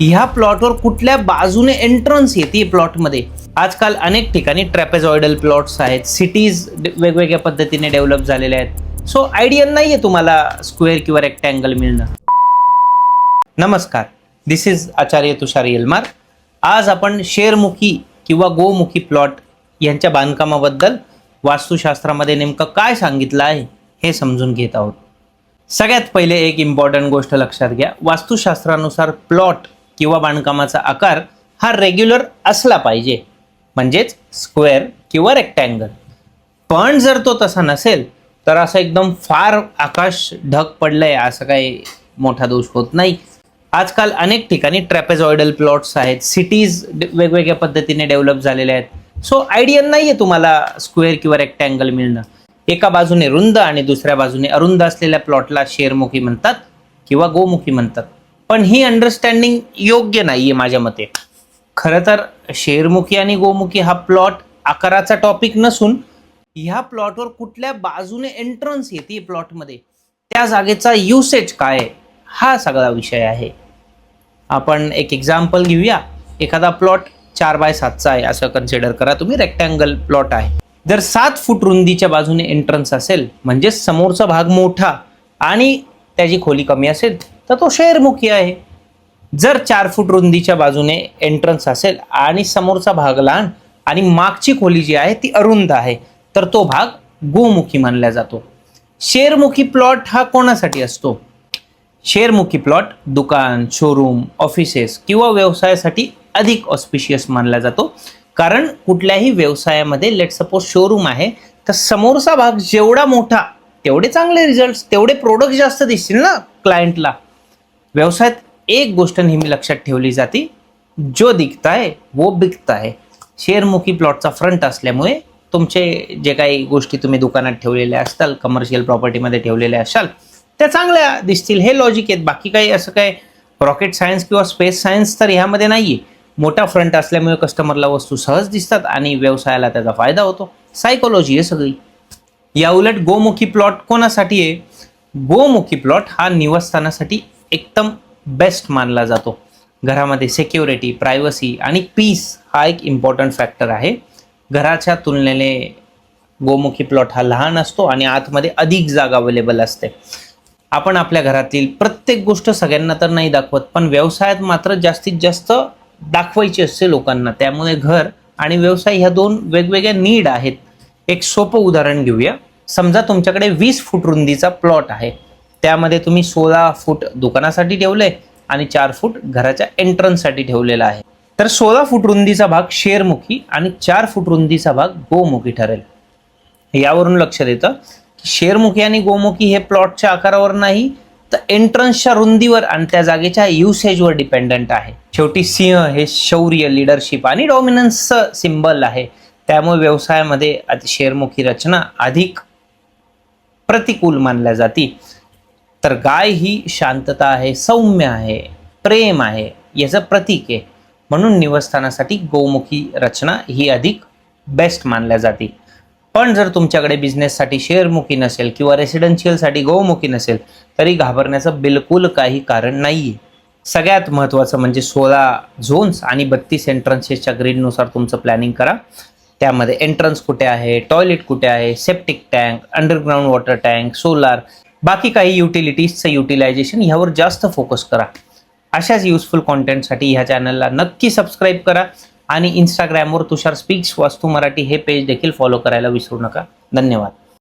ह्या प्लॉटवर कुठल्या बाजूने एंट्रन्स येते प्लॉटमध्ये. आजकाल अनेक ठिकाणी ट्रॅपेझॉइडल प्लॉट्स आहेत, सिटीज वेगवेगळ्या पद्धतीने डेव्हलप झालेल्या आहेत. सो आयडिया नाहीये तुम्हाला स्क्वेअर किंवा रेक्टँगल मिळणं. नमस्कार, दिस इज आचार्य तुषार येलमार. आज आपण शेरमुखी किंवा गोमुखी प्लॉट यांच्या बांधकामाबद्दल वास्तुशास्त्रामध्ये नेमकं काय सांगितलं आहे हे समजून घेत आहोत. सगळ्यात पहिले एक इम्पॉर्टंट गोष्ट लक्षात घ्या. वास्तुशास्त्रानुसार प्लॉट किंवा बांधकामाचा आकार हा रेग्युलर असला पाहिजे, म्हणजेच स्क्वेअर किंवा रेक्टँगल. पण जर तो तसा नसेल तर असं एकदम फार आकाश ढग पडलंय असं काही मोठा दोष होत नाही. आजकाल अनेक ठिकाणी ट्रॅपेझॉइडल प्लॉट्स आहेत, सिटीज वेगवेगळ्या पद्धतीने डेव्हलप झालेल्या आहेत. सो आयडिया नाहीये तुम्हाला स्क्वेअर किंवा रेक्टँगल मिळणं. एका बाजूने रुंद आणि दुसऱ्या बाजूने अरुंद असलेल्या प्लॉटला शेरमुखी म्हणतात किंवा गोमुखी म्हणतात. पण ही अंडरस्टँडिंग योग्य नाहीये माझ्या मते. खरं तर शेरमुखी आणि गोमुखी हा प्लॉट आकाराचा टॉपिक नसून ह्या प्लॉटवर कुठल्या बाजूने एंट्रन्स येते प्लॉटमध्ये, त्या जागेचा युसेज काय हा सगळा विषय आहे. आपण एक एक्झाम्पल घेऊया. एखादा प्लॉट 4x7चा आहे असं कन्सिडर करा तुम्ही. रेक्टँगल प्लॉट आहे. जर 7 फूट रुंदीच्या बाजूने एंट्रन्स असेल म्हणजे समोरचा भाग मोठा आणि त्याची खोली कमी असेल तर तो शेरमुखी आहे. जर 4 फूट रुंदीच्या बाजूने एंट्रन्स असेल आणि समोरचा भाग लहान आणि मागची खोली जी आहे ती अरुंद आहे तर तो भाग गोमुखी मानला जातो. शेरमुखी प्लॉट हा कोणासाठी असतो? शेरमुखी प्लॉट दुकान, शोरूम, ऑफिसेस किंवा व्यवसायासाठी अधिक ऑस्पिशियस मानला जातो. कारण कुठल्याही व्यवसायामध्ये लेट सपोज शोरूम आहे तर समोरचा भाग जेवढा मोठा तेवढे चांगले रिझल्ट, तेवढे प्रोडक्ट जास्त दिसतील ना क्लायंटला. व्यवसायात एक गोष्ट नेहमी लक्षात ठेवली जाते, जो दिखता है वो बिकता है. शेरमुखी प्लॉटचा फ्रंट असल्यामुळे तुमचे जे काही गोष्टी तुम्ही दुकानात ठेवलेल्या असताल, कमर्शियल प्रॉपर्टीमध्ये ठेवलेल्या असाल त्या चांगल्या दिसतील. हे लॉजिक आहेत. बाकी काही असं काय रॉकेट सायन्स किंवा स्पेस सायन्स तर ह्यामध्ये नाहीये. मोठा फ्रंट असल्यामुळे कस्टमरला वस्तू सहज दिसतात आणि व्यवसायाला त्याचा फायदा होतो. सायकोलॉजी आहे सगळी. या उलट गोमुखी प्लॉट कोणासाठी आहे? गोमुखी प्लॉट हा निवासस्थानासाठी एकदम बेस्ट मानला जातो. घरामध्ये सिक्युरिटी, प्रायव्हसी आणि पीस हा एक इम्पॉर्टंट फॅक्टर आहे. घराच्या तुलनेने गोमुखी प्लॉट हा लहान असतो आणि आतमध्ये अधिक जागा अवेलेबल असते. आपण आपल्या घरातील प्रत्येक गोष्ट सगळ्यांना तर नाही दाखवत, पण व्यवसायात मात्र जास्तीत जास्त दाखवायची असते लोकांना. त्यामुळे घर आणि व्यवसाय ह्या दोन वेगवेगळ्या नीड आहेत. एक सोपं उदाहरण घेऊया. समजा तुमच्याकडे 20 फूट रुंदीचा प्लॉट आहे. त्यामध्ये तुम्ही 16 फूट दुकानासाठी ठेवले आणि 4 फूट घराच्या एंट्रन्ससाठी ठेवलेला आहे. तर 16 फूट रुंदीचा भाग शेरमुखी आणि 4 फूट रुंदीचा भाग गोमुखी ठरेल. यावरून लक्षात येतं की शेरमुखी आणि गोमुखी हे प्लॉटच्या आकारावर नाही तर एंट्रन्सच्या रुंदीवर आणि त्या जागेच्या युसेजवर डिपेंडंट आहे. शेवटी सिंह हे शौर्य, लिडरशिप आणि डॉमिनन्सचं सिम्बल आहे. त्यामुळे व्यवसायामध्ये शेरमुखी रचना अधिक प्रतिकूल मानल्या जाते. तर गाय ही शांतता आहे, सौम्य आहे, प्रेम आहे याचं प्रतीक आहे. म्हणून निवासस्थानासाठी गोमुखी रचना ही अधिक बेस्ट मानल्या जाते. पण जर तुमच्याकडे बिझनेससाठी शेरमुखी नसेल किंवा रेसिडेन्शियलसाठी गोमुखी नसेल तरी घाबरण्याचं बिलकुल काही कारण नाहीये. सगळ्यात महत्त्वाचं म्हणजे 16 झोन्स आणि 32 एंट्रन्सेसच्या ग्रीडनुसार तुमचं प्लॅनिंग करा. त्यामध्ये एंट्रन्स कुठे आहे, टॉयलेट कुठे आहे, septic tank, underground water tank, solar, बाकी काही युटिलिटीजचं युटिलायझेशन ह्यावर जास्त फोकस करा. अशाच युजफुल कॉन्टेंटसाठी ह्या चॅनलला नक्की सबस्क्राईब करा आणि इंस्टाग्रामवर तुषार स्पीक्स वास्तू मराठी हे पेज देखील फॉलो करायला विसरू नका. धन्यवाद.